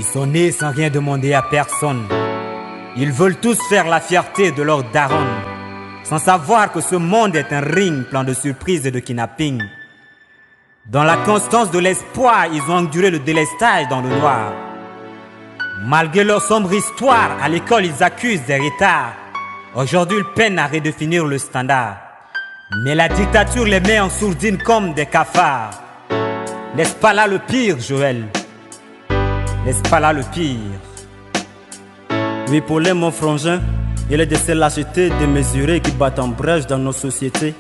sont nés sans rien demander à personne. Ils veulent tous faire la fierté de leur daronne, sans savoir que ce monde est un ring plein de surprises et de kidnapping. Dans la constance de l'espoir, ils ont enduré le délestage dans le noir. Malgré leur sombre histoire, à l'école ils accusent des retards. Aujourd'hui ils peinent à redéfinir le standard. Mais la dictature les met en sourdine comme des cafards. N'est-ce pas là le pire, Joël? N'est-ce pas là le pire? Oui, Paulin, mon frangin, il est de ces lâchetés démesurées qui battent en brèche dans nos sociétés.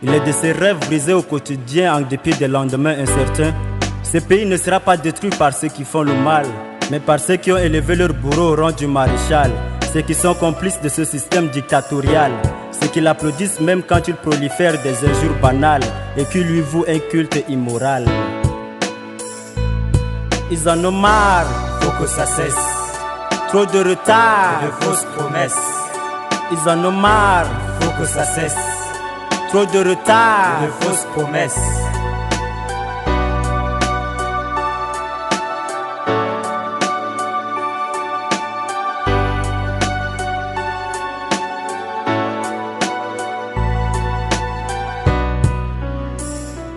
Il est de ces rêves brisés au quotidien en dépit des lendemains incertains. Ce pays ne sera pas détruit par ceux qui font le mal, mais par ceux qui ont élevé leur bourreau au rang du maréchal. Ceux qui sont complices de ce système dictatorial. Ceux qui l'applaudissent même quand il prolifère des injures banales et qui lui vouent un culte immoral. Ils en ont marre, faut que ça cesse. Trop de retard, de fausses promesses. Ils en ont marre, faut que ça cesse. Trop de retard, de fausses promesses.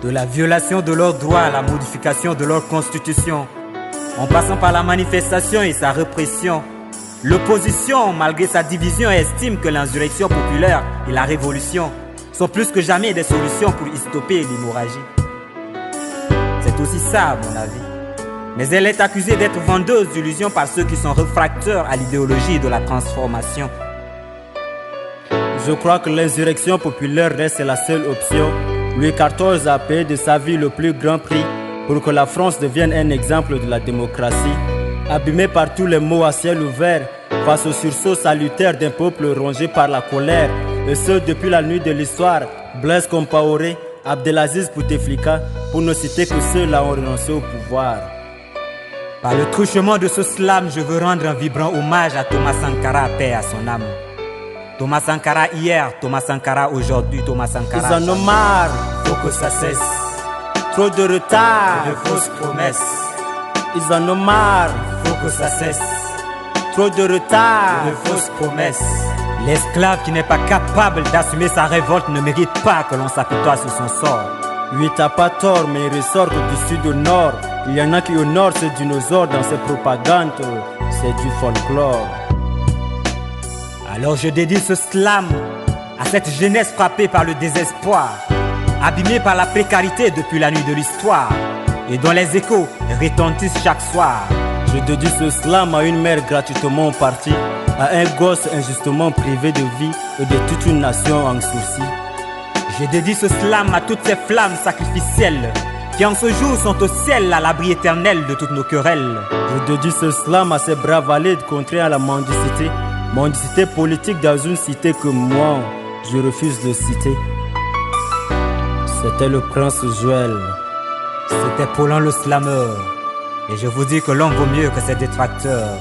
De la violation de leurs droits à la modification de leur constitution, en passant par la manifestation et sa répression, l'opposition, malgré sa division, estime que l'insurrection populaire et la révolution sont plus que jamais des solutions pour y stopper l'hémorragie. C'est aussi ça, à mon avis. Mais elle est accusée d'être vendeuse d'illusions par ceux qui sont réfractaires à l'idéologie de la transformation. Je crois que l'insurrection populaire reste la seule option. Louis XIV a payé de sa vie le plus grand prix pour que la France devienne un exemple de la démocratie. Abîmé par tous les maux à ciel ouvert, face au sursaut salutaire d'un peuple rongé par la colère, et ce depuis la nuit de l'histoire, Blaise Compaoré, Abdelaziz Bouteflika, pour ne citer que ceux-là ont renoncé au pouvoir. Par le truchement de ce slam, je veux rendre un vibrant hommage à Thomas Sankara, paix à son âme. Thomas Sankara hier, Thomas Sankara aujourd'hui, Thomas Sankara. Ils en ont marre, faut que ça cesse. Trop de retard, de fausses promesses. Ils en ont marre, faut que ça cesse. Trop de retard, de fausses promesses. L'esclave qui n'est pas capable d'assumer sa révolte ne mérite pas que l'on s'apitoie sur son sort. Oui, t'as pas tort, mais il ressort que du sud au nord. Il y en a qui honorent ces dinosaures dans ces propagandes. C'est du folklore. Alors je dédie ce slam à cette jeunesse frappée par le désespoir, abîmée par la précarité depuis la nuit de l'histoire, et dont les échos retentissent chaque soir. Je dédie ce slam à une mère gratuitement partie, à un gosse injustement privé de vie et de toute une nation en sursis. Je dédie ce slam à toutes ces flammes sacrificielles qui en ce jour sont au ciel à l'abri éternel de toutes nos querelles. Je dédie ce slam à ces braves valides contraints à la mendicité, mendicité politique dans une cité que moi, je refuse de citer. C'était le prince Joël. C'était Paulin le slameur. Et je vous dis que l'homme vaut mieux que ses détracteurs.